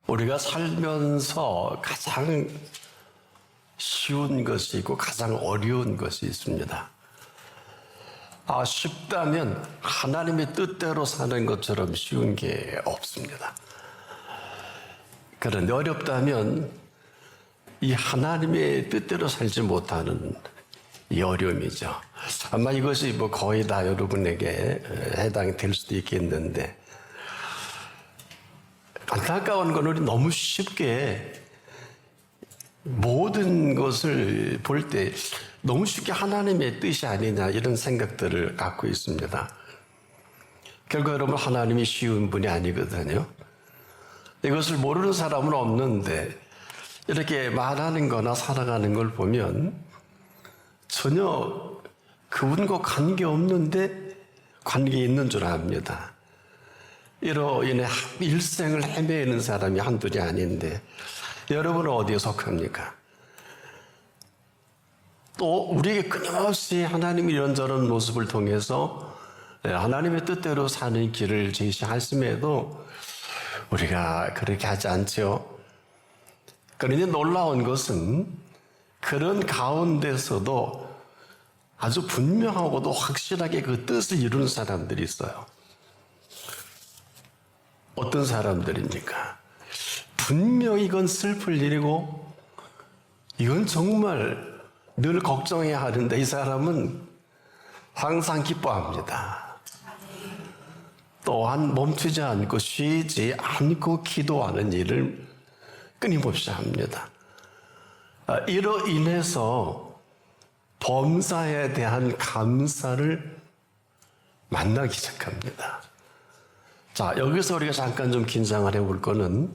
우리가 살면서 가장 쉬운 것이 있고 가장 어려운 것이 있습니다. 쉽다면 하나님의 뜻대로 사는 것처럼 쉬운 게 없습니다. 그런데 어렵다면 이 하나님의 뜻대로 살지 못하는 이 어려움이죠. 아마 이것이 거의 다 여러분에게 해당이 될 수도 있겠는데, 안타까운 건 우리 너무 쉽게 모든 것을 볼 때 너무 쉽게 하나님의 뜻이 아니냐 이런 생각들을 갖고 있습니다. 결국 여러분, 하나님이 쉬운 분이 아니거든요. 이것을 모르는 사람은 없는데 이렇게 말하는 거나 살아가는 걸 보면 전혀 그분과 관계없는데 관계 있는 줄 압니다. 이로 인해 일생을 헤매는 사람이 한둘이 아닌데, 여러분은 어디에 속합니까? 또 우리에게 끊임없이 하나님이 이런저런 모습을 통해서 하나님의 뜻대로 사는 길을 제시하심에도 우리가 그렇게 하지 않죠. 그런데 놀라운 것은 그런 가운데서도 아주 분명하고도 확실하게 그 뜻을 이루는 사람들이 있어요. 어떤 사람들입니까? 분명히 이건 슬플 일이고 이건 정말 늘 걱정해야 하는데 이 사람은 항상 기뻐합니다. 또한 멈추지 않고 쉬지 않고 기도하는 일을 끊임없이 합니다. 이로 인해서 범사에 대한 감사를 만나기 시작합니다. 자, 여기서 우리가 잠깐 좀 긴장을 해볼 거는,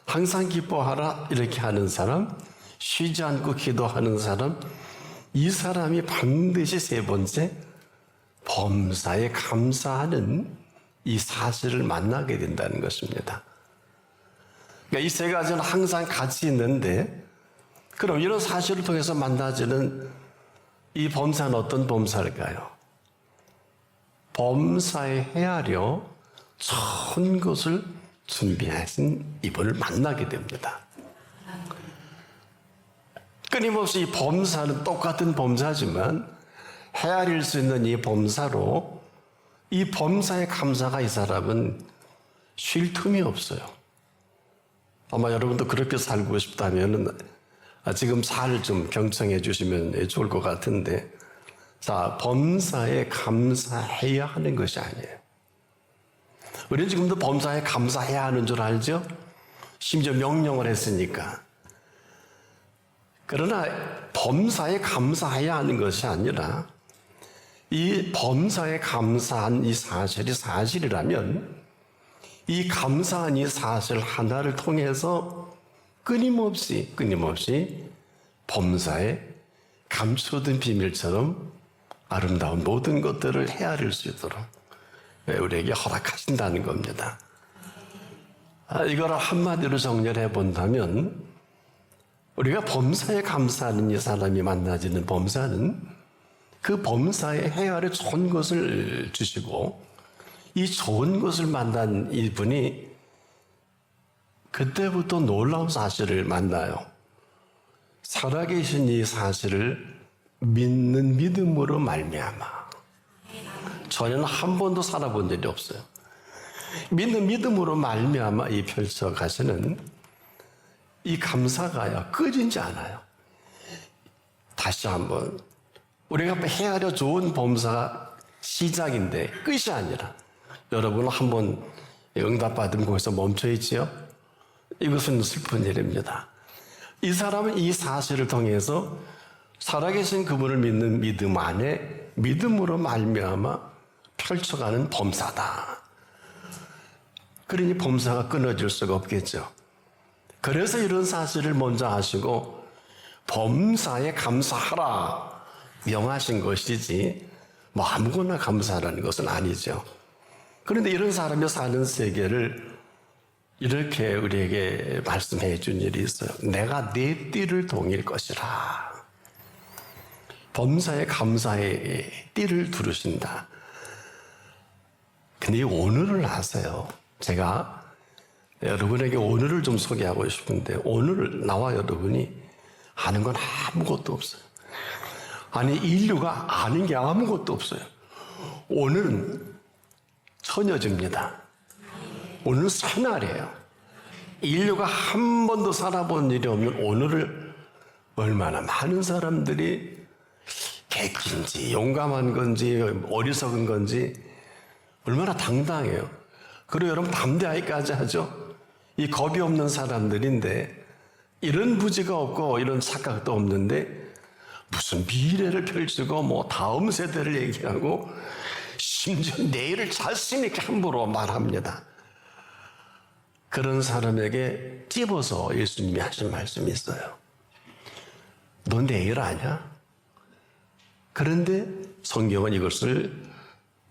항상 기뻐하라 이렇게 하는 사람, 쉬지 않고 기도하는 사람, 이 사람이 반드시 세 번째 범사에 감사하는 이 사실을 만나게 된다는 것입니다. 그러니까 이 세 가지는 항상 같이 있는데, 그럼 이런 사실을 통해서 만나지는 이 범사는 어떤 범사일까요? 범사에 헤아려 전 것을 준비하신 이분을 만나게 됩니다. 끊임없이 이 범사는 똑같은 범사지만 헤아릴 수 있는 이 범사로, 이 범사의 감사가 이 사람은 쉴 틈이 없어요. 아마 여러분도 그렇게 살고 싶다면 지금 잘 좀 경청해 주시면 좋을 것 같은데, 자, 범사에 감사해야 하는 것이 아니에요. 우리는 지금도 범사에 감사해야 하는 줄 알죠? 심지어 명령을 했으니까. 그러나 범사에 감사해야 하는 것이 아니라, 이 범사에 감사한 이 사실이 사실이라면 이 감사한 이 사실 하나를 통해서 끊임없이 범사에 감춰둔 비밀처럼 아름다운 모든 것들을 헤아릴 수 있도록 우리에게 허락하신다는 겁니다. 이걸 한마디로 정리를 해본다면, 우리가 범사에 감사하는 이 사람이 만나지는 범사는 그 범사에 헤아려 좋은 것을 주시고, 이 좋은 것을 만난 이분이 그때부터 놀라운 사실을 만나요. 살아계신 이 사실을 믿는 믿음으로 말미암아. 저는 한 번도 살아본 일이 없어요. 믿는 믿음으로 말미암아 이 펼쳐가시는 이 감사가요, 끊이지 않아요. 다시 한번, 우리가 헤아려 좋은 범사가 시작인데 끝이 아니라, 여러분 한번 응답받으면 거기서 멈춰있지요? 이것은 슬픈 일입니다. 이 사람은 이 사실을 통해서 살아계신 그분을 믿는 믿음 안에 믿음으로 말미암아 펼쳐가는 범사다. 그러니 범사가 끊어질 수가 없겠죠. 그래서 이런 사실을 먼저 하시고 범사에 감사하라 명하신 것이지 아무거나 감사하라는 것은 아니죠. 그런데 이런 사람이 사는 세계를 이렇게 우리에게 말씀해 준 일이 있어요. 내가 네 띠를 동일 것이라. 범사에 감사의 띠를 두르신다. 근데 이 오늘을 아세요. 제가 여러분에게 오늘을 좀 소개하고 싶은데, 오늘 나와 여러분이 아는 건 아무것도 없어요. 아니, 인류가 아는 게 아무것도 없어요. 오늘은 처녀집니다. 오늘은 새날이에요. 인류가 한 번도 살아본 일이 없는 오늘을 얼마나 많은 사람들이 객기인지 용감한 건지 어리석은 건지 얼마나 당당해요. 그리고 여러분 담대하기까지 하죠. 이 겁이 없는 사람들인데 이런 부지가 없고 이런 착각도 없는데 무슨 미래를 펼치고 뭐 다음 세대를 얘기하고 심지어 내일을 자신 있게 함부로 말합니다. 그런 사람에게 찝어서 예수님이 하신 말씀이 있어요. 너 내일 아냐? 그런데 성경은 이것을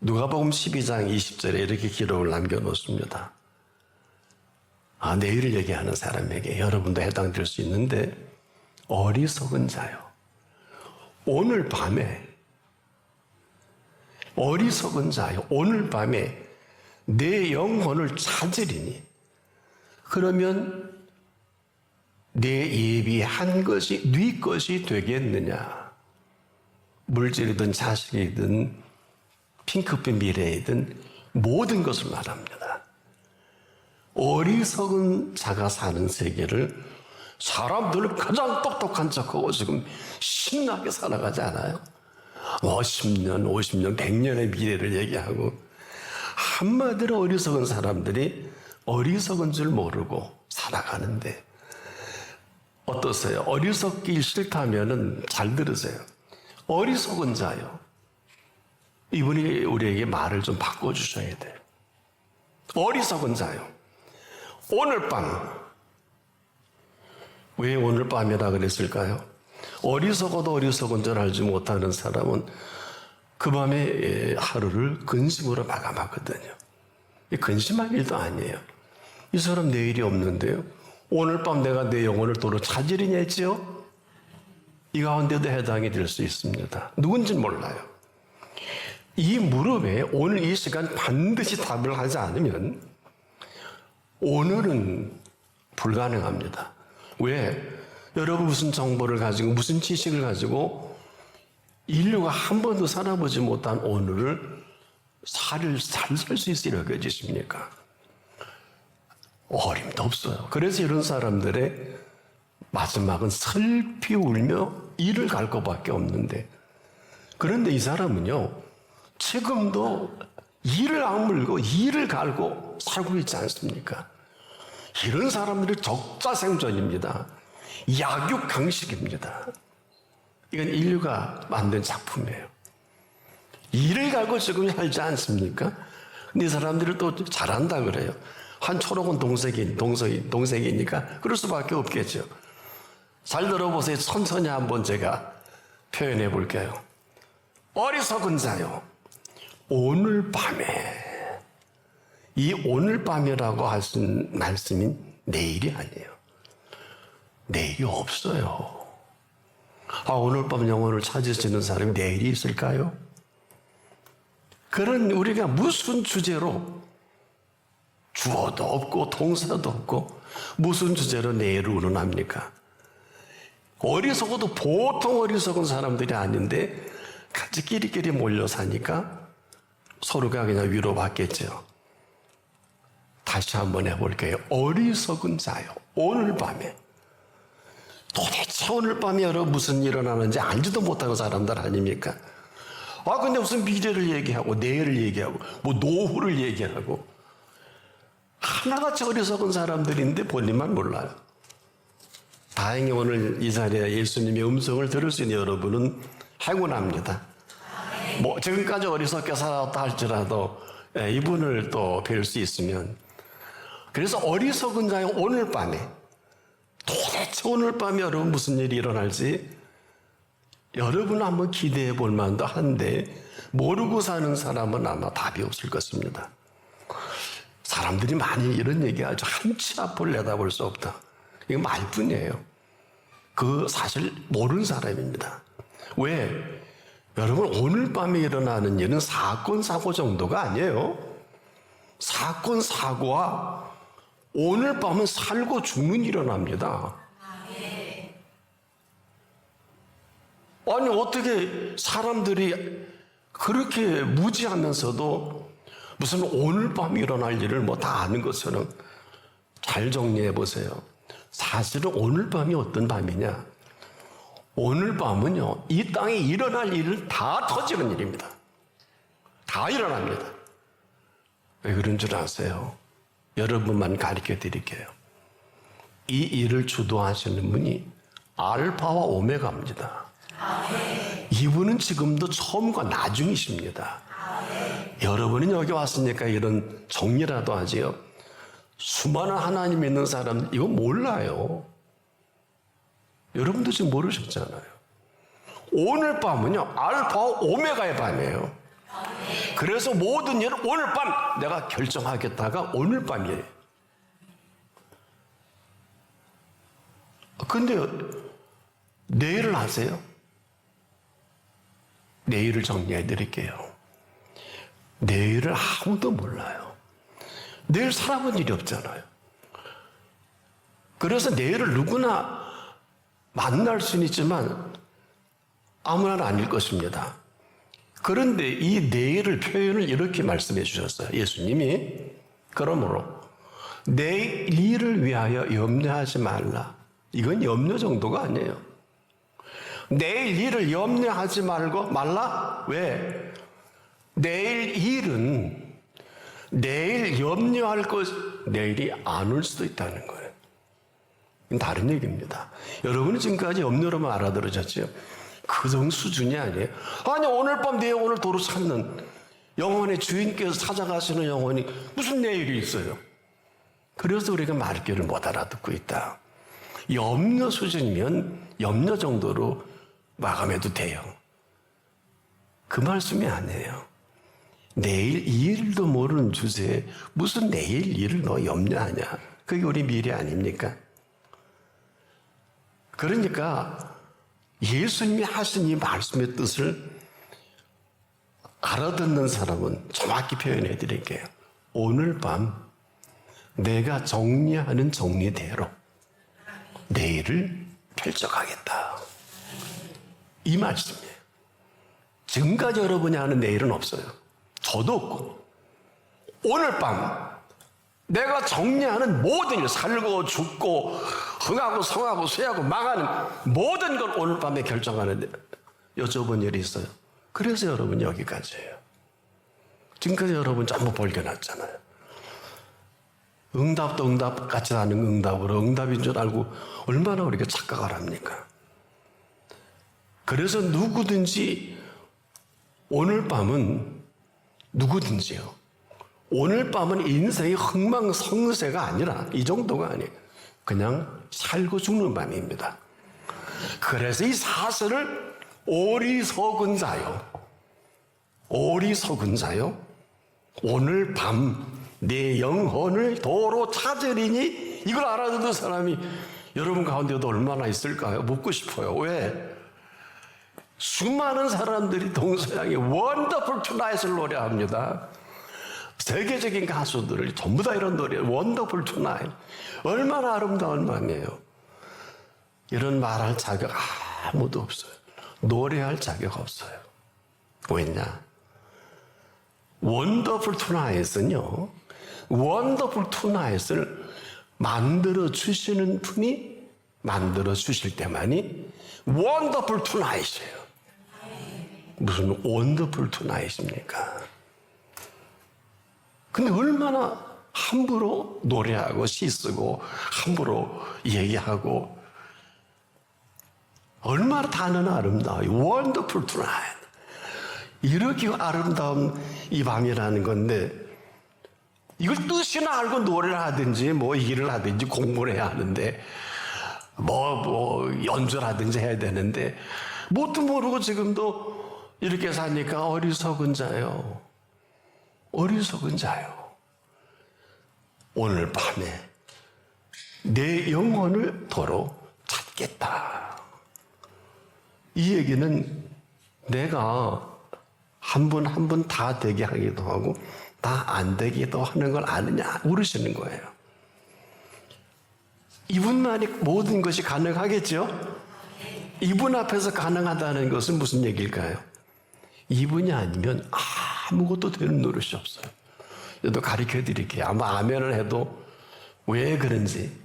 누가복음 12장 20절에 이렇게 기록을 남겨놓습니다. 아, 내일을 얘기하는 사람에게 여러분도 해당될 수 있는데 어리석은 자요. 오늘 밤에 어리석은 자요. 오늘 밤에 내 영혼을 찾으리니 그러면 내 예비한 것이 네 것이 되겠느냐. 물질이든 자식이든 핑크빛 미래이든 모든 것을 말합니다. 어리석은 자가 사는 세계를 사람들 가장 똑똑한 척하고 지금 신나게 살아가지 않아요? 10년, 50년, 100년의 미래를 얘기하고 한마디로 어리석은 사람들이 어리석은 줄 모르고 살아가는데 어떠세요? 어리석기 싫다면은 잘 들으세요. 어리석은 자요. 이분이 우리에게 말을 좀 바꿔주셔야 돼요. 어리석은 자요. 오늘 밤. 왜 오늘 밤이라 그랬을까요? 어리석어도 어리석은 줄 알지 못하는 사람은 그 밤에 하루를 근심으로 마감하거든요. 근심할 일도 아니에요. 이 사람 내일이 없는데요. 오늘 밤 내가 내 영혼을 도로 찾으리냐 했지요? 이 가운데도 해당이 될 수 있습니다. 누군지 몰라요. 이 무릎에 오늘 이 시간 반드시 답을 하지 않으면 오늘은 불가능합니다. 왜? 여러분 무슨 정보를 가지고 무슨 지식을 가지고 인류가 한 번도 살아보지 못한 오늘을 잘 살 수 있으리라고 여기십니까? 어림도 없어요. 그래서 이런 사람들의 마지막은 슬피 울며 이를 갈 것밖에 없는데 그런데 이 사람은요 지금도 이를 악물고 이를 갈고 살고 있지 않습니까? 이런 사람들이 적자생존입니다. 약육강식입니다. 이건 인류가 만든 작품이에요. 이를 갈고 지금 살지 않습니까? 근데 이 사람들이 또 잘한다 그래요. 한 초록은 동색이니까 그럴 수밖에 없겠죠. 잘 들어보세요. 천천히 한번 제가 표현해 볼게요. 어리석은 자요. 오늘 밤에 이 오늘 밤이라고 하신 말씀이 내일이 아니에요. 내일이 없어요. 오늘 밤 영혼을 찾으시는 사람이 내일이 있을까요? 그런 우리가 무슨 주제로 주어도 없고 동사도 없고 무슨 주제로 내일을 운운합니까? 어리석어도 보통 어리석은 사람들이 아닌데 같이 끼리끼리 몰려 사니까 서로가 그냥 위로받겠죠. 다시 한번 해볼게요. 어리석은 자요. 오늘 밤에 도대체 오늘 밤에 여러분 무슨 일이 일어나는지 알지도 못하는 사람들 아닙니까? 근데 무슨 미래를 얘기하고 내일을 얘기하고 뭐 노후를 얘기하고 하나같이 어리석은 사람들인데 본인만 몰라요. 다행히 오늘 이 자리에 예수님의 음성을 들을 수 있는 여러분은 행운합니다. 뭐 지금까지 어리석게 살았다 할지라도 이분을 또 뵐 수 있으면 그래서 어리석은 자의 오늘 밤에 도대체 오늘 밤에 여러분 무슨 일이 일어날지 여러분 한번 기대해 볼 만도 한데 모르고 사는 사람은 아마 답이 없을 것입니다. 사람들이 많이 이런 얘기하죠. 한치 앞을 내다볼 수 없다. 이거 말뿐이에요. 그 사실 모르는 사람입니다. 왜? 여러분 오늘 밤에 일어나는 일은 사건 사고 정도가 아니에요. 사건 사고와 오늘 밤은 살고 죽는 일이 일어납니다. 아니 어떻게 사람들이 그렇게 무지하면서도 무슨 오늘 밤 일어날 일을 뭐 다 아는 것처럼 잘 정리해 보세요. 사실은 오늘 밤이 어떤 밤이냐? 오늘 밤은요, 이 땅에 일어날 일은 다 터지는 일입니다. 다 일어납니다. 왜 그런 줄 아세요? 여러분만 가르쳐 드릴게요. 이 일을 주도하시는 분이 알파와 오메가입니다. 이분은 지금도 처음과 나중이십니다. 여러분은 여기 왔으니까 이런 정리라도 하지요. 수많은 하나님 믿는 사람 이거 몰라요. 여러분도 지금 모르셨잖아요. 오늘 밤은요, 알파와 오메가의 밤이에요. 그래서 모든 일을 오늘 밤 내가 결정하겠다가 오늘 밤이에요. 근데 내일을 아세요? 내일을 정리해 드릴게요. 내일을 아무도 몰라요. 내일 살아본 일이 없잖아요. 그래서 내일을 누구나 만날 수는 있지만 아무나 아닐 것입니다. 그런데 이 내일을 표현을 이렇게 말씀해 주셨어요. 예수님이 그러므로 내일을 위하여 염려하지 말라. 이건 염려 정도가 아니에요. 내일 일을 염려하지 말라? 왜? 내일 일은 내일 염려할 것, 내일이 안 올 수도 있다는 거예요. 이건 다른 얘기입니다. 여러분은 지금까지 염려로만 알아들으셨죠? 그 정도 수준이 아니에요. 아니, 오늘 밤 내 영혼을 도로 찾는 영혼의 주인께서 찾아가시는 영혼이 무슨 내일이 있어요? 그래서 우리가 말귀를 못 알아듣고 있다. 염려 수준이면 염려 정도로 마감해도 돼요. 그 말씀이 아니에요. 내일 이 일도 모르는 주제에 무슨 내일 일을 너 염려하냐? 그게 우리 미래 아닙니까? 그러니까 예수님이 하신 이 말씀의 뜻을 알아듣는 사람은 정확히 표현해 드릴게요. 오늘 밤 내가 정리하는 정리대로 내일을 펼쳐가겠다. 이 말씀이에요. 지금까지 여러분이 아는 내일은 없어요. 저도 없고. 오늘 밤 내가 정리하는 모든 일, 살고 죽고 흥하고 성하고 쇠하고 망하는 모든 걸 오늘 밤에 결정하는데 여쭤본 일이 있어요. 그래서 여러분 여기까지예요. 지금까지 여러분 전부 벌겨놨잖아요. 응답도 응답 같지 않은 응답으로 응답인 줄 알고 얼마나 우리가 착각을 합니까? 그래서 누구든지 오늘 밤은 누구든지요. 오늘 밤은 인생의 흥망성쇠가 아니라 이 정도가 아니에요. 그냥 살고 죽는 밤입니다. 그래서 이 사슬을 오리석은 자요. 오늘 밤 내 영혼을 도로 찾으리니 이걸 알아듣는 사람이 여러분 가운데도 얼마나 있을까요? 묻고 싶어요. 왜? 수많은 사람들이 동서양의 원더풀 투나잇을 노래합니다. 세계적인 가수들을 전부 다 이런 노래, 원더풀 투나잇. 얼마나 아름다운 밤이에요. 이런 말할 자격 아무도 없어요. 노래할 자격 없어요. 왜냐? 원더풀 투나잇은요, 원더풀 투나잇을 만들어 주시는 분이 만들어 주실 때만이 원더풀 투나잇이에요. 무슨 원더풀 투나잇입니까? 근데 얼마나 함부로 노래하고 시 쓰고 함부로 얘기하고 얼마나 단어는 아름다워요. 원더풀 투나잇. 이렇게 아름다운 이 밤이라는 건데 이걸 뜻이나 알고 노래를 하든지 뭐 일을 하든지 공부를 해야 하는데 뭐 연주를 하든지 해야 되는데 뭣도 모르고 지금도 이렇게 사니까 어리석은 자요. 어리석은 자요. 오늘 밤에 내 영혼을 도로 찾겠다. 이 얘기는 내가 한 분 한 분 다 되게 하기도 하고 다 안 되기도 하는 걸 아느냐 물으시는 거예요. 이분만이 모든 것이 가능하겠죠? 이분 앞에서 가능하다는 것은 무슨 얘기일까요? 이분이 아니면 아무것도 되는 노릇이 없어요. 저도 가르쳐 드릴게요. 아마 아멘을 해도 왜 그런지.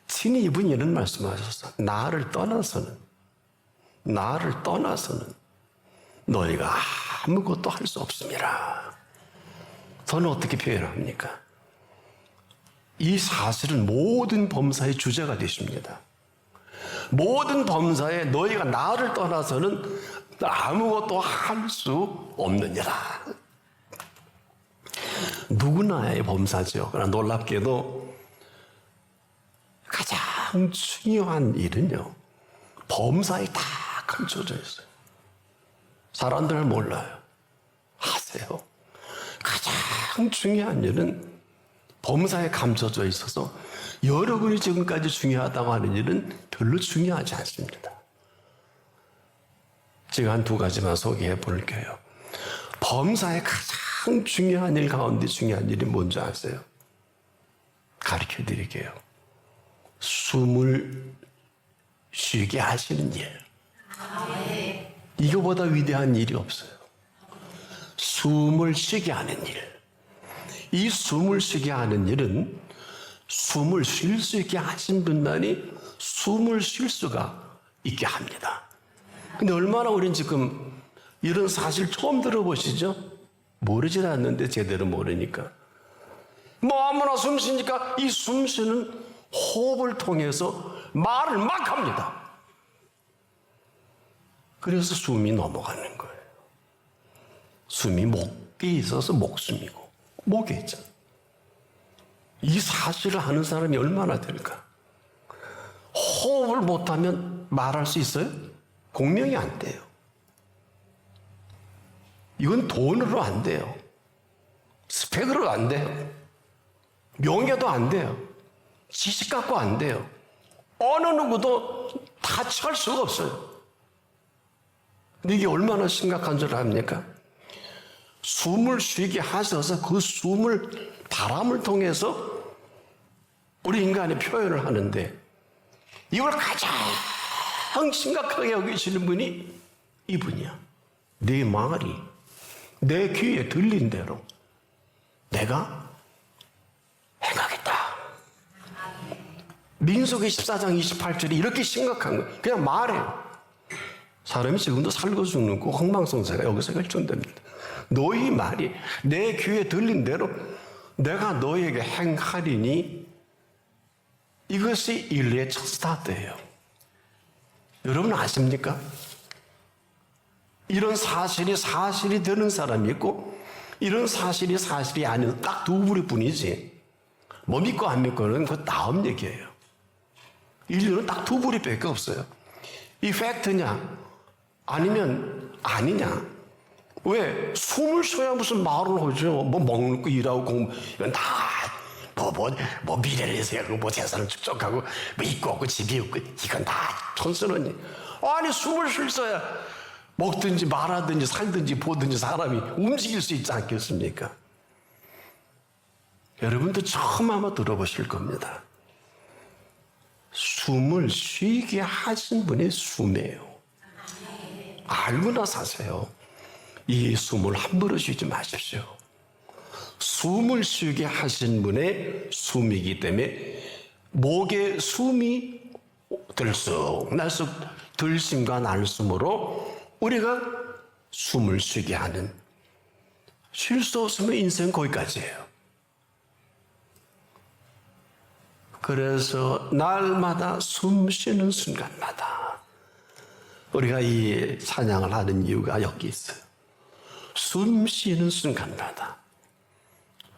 친히 이분이 이런 말씀하셨어. 나를 떠나서는 너희가 아무것도 할 수 없습니다. 저는 어떻게 표현합니까? 이 사실은 모든 범사의 주제가 되십니다. 모든 범사에 너희가 나를 떠나서는 아무것도 할 수 없느니라. 누구나의 범사죠. 그러나 놀랍게도 가장 중요한 일은요, 범사에 다 감춰져 있어요. 사람들 몰라요. 아세요? 가장 중요한 일은 범사에 감춰져 있어서 여러분이 지금까지 중요하다고 하는 일은 별로 중요하지 않습니다. 제가 한 2가지만 소개해 볼게요. 범사에 가장 중요한 일 가운데 중요한 일이 뭔지 아세요? 가르쳐 드릴게요. 숨을 쉬게 하시는 일. 이거보다 위대한 일이 없어요. 숨을 쉬게 하는 일. 이 숨을 쉬게 하는 일은 숨을 쉴 수 있게 하신 분만이 숨을 쉴 수가 있게 합니다. 근데 얼마나 우린 지금 이런 사실 처음 들어보시죠? 모르질 않는데 제대로 모르니까. 뭐 아무나 숨 쉬니까 이 숨 쉬는 호흡을 통해서 말을 막 합니다. 그래서 숨이 넘어가는 거예요. 숨이 목에 있어서 목숨이고 목에 있잖아. 이 사실을 아는 사람이 얼마나 될까? 호흡을 못하면 말할 수 있어요? 공명이 안 돼요. 이건 돈으로 안 돼요. 스펙으로 안 돼요. 명예도 안 돼요. 지식 갖고 안 돼요. 어느 누구도 다 취할 수가 없어요. 근데 이게 얼마나 심각한 줄 압니까? 숨을 쉬게 하셔서 그 숨을 바람을 통해서 우리 인간의 표현을 하는데 이걸 가장 심각하게 여기시는 분이 이분이야. 내 말이 내 귀에 들린 대로 내가 행하겠다. 민수기 14장 28절이 이렇게 심각한 거예요. 그냥 말해요. 사람이 지금도 살고 죽는 그 흥망성쇠가 여기서 결정됩니다. 너희 말이 내 귀에 들린 대로 내가 너에게 행하리니 이것이 인류의 첫 스타트예요. 여러분 아십니까? 이런 사실이 되는 사람이 있고 이런 사실이 아닌 딱 두 부류뿐이지. 뭐 믿고 안 믿고는 그 다음 얘기예요. 인류는 딱 두 부류밖에 없어요. 이 팩트냐 아니면 아니냐. 왜? 숨을 쉬어야 무슨 말을 하죠. 뭐 먹는 거 일하고 공부 이건 다 뭐 미래를 예상하고 뭐 재산을 축적하고 뭐 있고 없고 집이 없고 이건 다 촌스러니. 아니 숨을 쉴 써야 먹든지 말하든지 살든지 보든지 사람이 움직일 수 있지 않겠습니까? 여러분도 처음 아마 들어보실 겁니다. 숨을 쉬게 하신 분이 숨이에요. 알고나 사세요. 이 숨을 함부로 쉬지 마십시오. 숨을 쉬게 하신 분의 숨이기 때문에 목에 숨이 들쑥날쑥 들숨과 날숨으로 우리가 숨을 쉬게 하는, 쉴 수 없으면 인생 거기까지예요. 그래서 날마다 숨 쉬는 순간마다 우리가 이 찬양을 하는 이유가 여기 있어요. 숨 쉬는 순간마다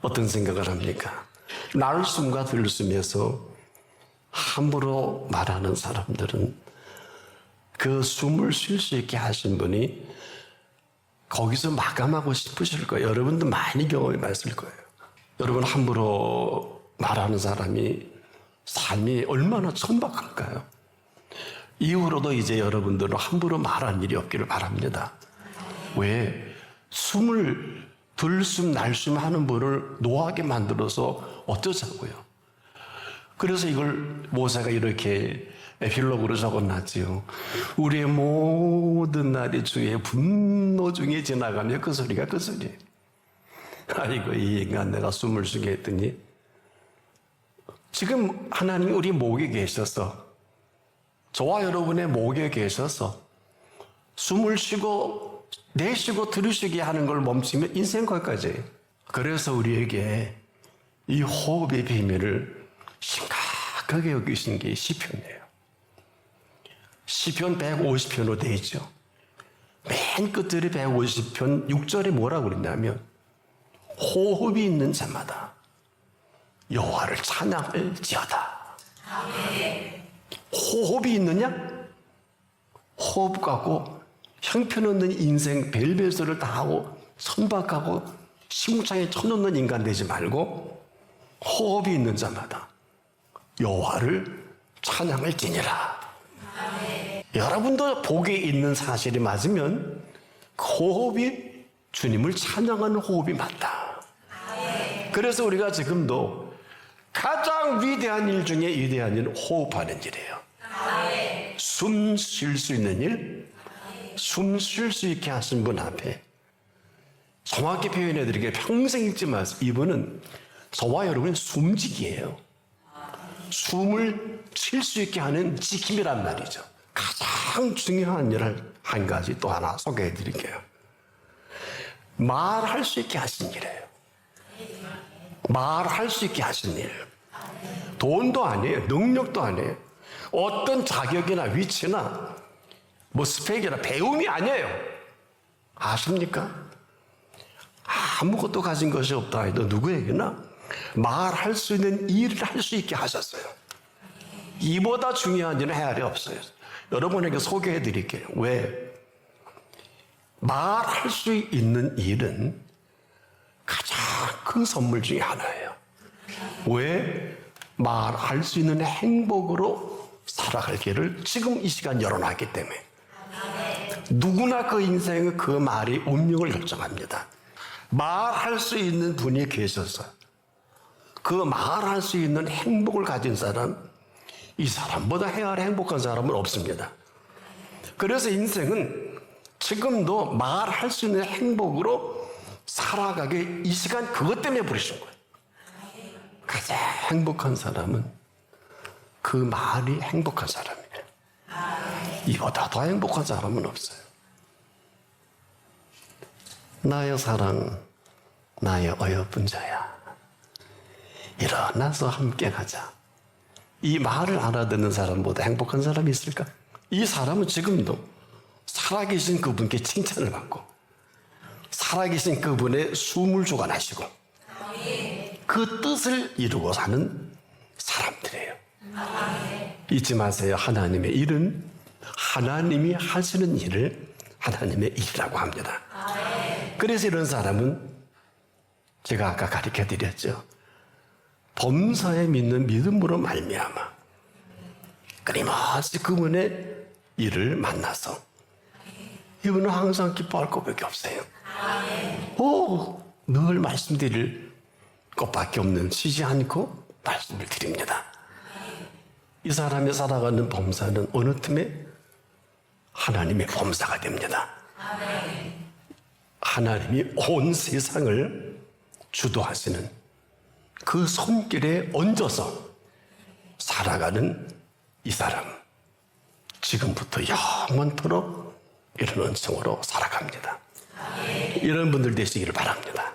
어떤 생각을 합니까? 날숨과 들숨에서 함부로 말하는 사람들은 그 숨을 쉴 수 있게 하신 분이 거기서 마감하고 싶으실 거예요. 여러분도 많이 경험해 봤을 거예요. 여러분 함부로 말하는 사람이 삶이 얼마나 천박할까요? 이후로도 이제 여러분들은 함부로 말할 일이 없기를 바랍니다. 왜? 숨을 들숨 날숨 하는 분을 노하게 만들어서 어쩌자고요? 그래서 이걸 모세가 이렇게 에필로그로 적어놨지요. 우리의 모든 날이 주의 분노 중에 지나가며 그 소리가 그 소리예요. 아이고 이 인간 내가 숨을 쉬게 했더니 지금 하나님이 우리 목에 계셔서 저와 여러분의 목에 계셔서 숨을 쉬고 내쉬고 들으시게 하는 걸 멈추면 인생 거기까지예요. 그래서 우리에게 이 호흡의 비밀을 심각하게 여기신 게 시편이에요. 시편 150편으로 되어 있죠. 맨 끝절에 150편 6절에 뭐라고 그랬냐면 호흡이 있는 자마다 여호와를 찬양할지어다. 호흡이 있느냐? 호흡 갖고 형편없는 인생 벨벳을 다 하고 선박하고 시궁창에 쳐놓는 인간 되지 말고 호흡이 있는 자마다 여호와를 찬양할지니라. 여러분도 복에 있는 사실이 맞으면 그 호흡이 주님을 찬양하는 호흡이 맞다. 그래서 우리가 지금도 가장 위대한 일 중에 위대한 일은 호흡하는 일이에요. 숨 쉴 수 있는 일, 숨 쉴 수 있게 하신 분 앞에 정확히 표현해 드리게 평생 잊지 마세요. 이분은 저와 여러분의 숨지기예요. 숨을 쉴 수 있게 하는 지킴이란 말이죠. 가장 중요한 일을 한 가지 또 하나 소개해 드릴게요. 말할 수 있게 하신 일이에요. 말할 수 있게 하신 일. 돈도 아니에요. 능력도 아니에요. 어떤 자격이나 위치나 뭐 스펙이나 배움이 아니에요. 아십니까? 아무것도 가진 것이 없다 해도 누구에게나 말할 수 있는 일을 할 수 있게 하셨어요. 이보다 중요한 일은 헤아려 없어요. 여러분에게 소개해 드릴게요. 왜? 말할 수 있는 일은 가장 큰 선물 중에 하나예요. 왜? 말할 수 있는 행복으로 살아갈 길을 지금 이 시간 열어놨기 때문에 누구나 그 인생의 그 말이 운명을 결정합니다. 말할 수 있는 분이 계셔서 그 말할 수 있는 행복을 가진 사람, 이 사람보다 헤아려 행복한 사람은 없습니다. 그래서 인생은 지금도 말할 수 있는 행복으로 살아가게 이 시간 그것 때문에 부르신 거예요. 가장 행복한 사람은 그 말이 행복한 사람이에요. 이보다 더 행복한 사람은 없어요. 나의 사랑, 나의 어여쁜 자야. 일어나서 함께 가자. 이 말을 알아듣는 사람보다 행복한 사람이 있을까? 이 사람은 지금도 살아계신 그분께 칭찬을 받고 살아계신 그분의 숨을 주관하시고 그 뜻을 이루고 사는 사람들이에요. 잊지 마세요. 하나님의 일은 하나님이 하시는 일을 하나님의 일이라고 합니다. 그래서 이런 사람은 제가 아까 가르쳐 드렸죠. 범사에 믿는 믿음으로 말미암아 끊임없이 그분의 일을 만나서 이분은 항상 기뻐할 것밖에 없어요. 늘 말씀드릴 것밖에 없는 쉬지 않고 말씀을 드립니다. 이 사람이 살아가는 범사는 어느 틈에 하나님의 범사가 됩니다. 하나님이 온 세상을 주도하시는 그 손길에 얹어서 살아가는 이 사람, 지금부터 영원토록 이런 은총으로 살아갑니다. 이런 분들 되시기를 바랍니다.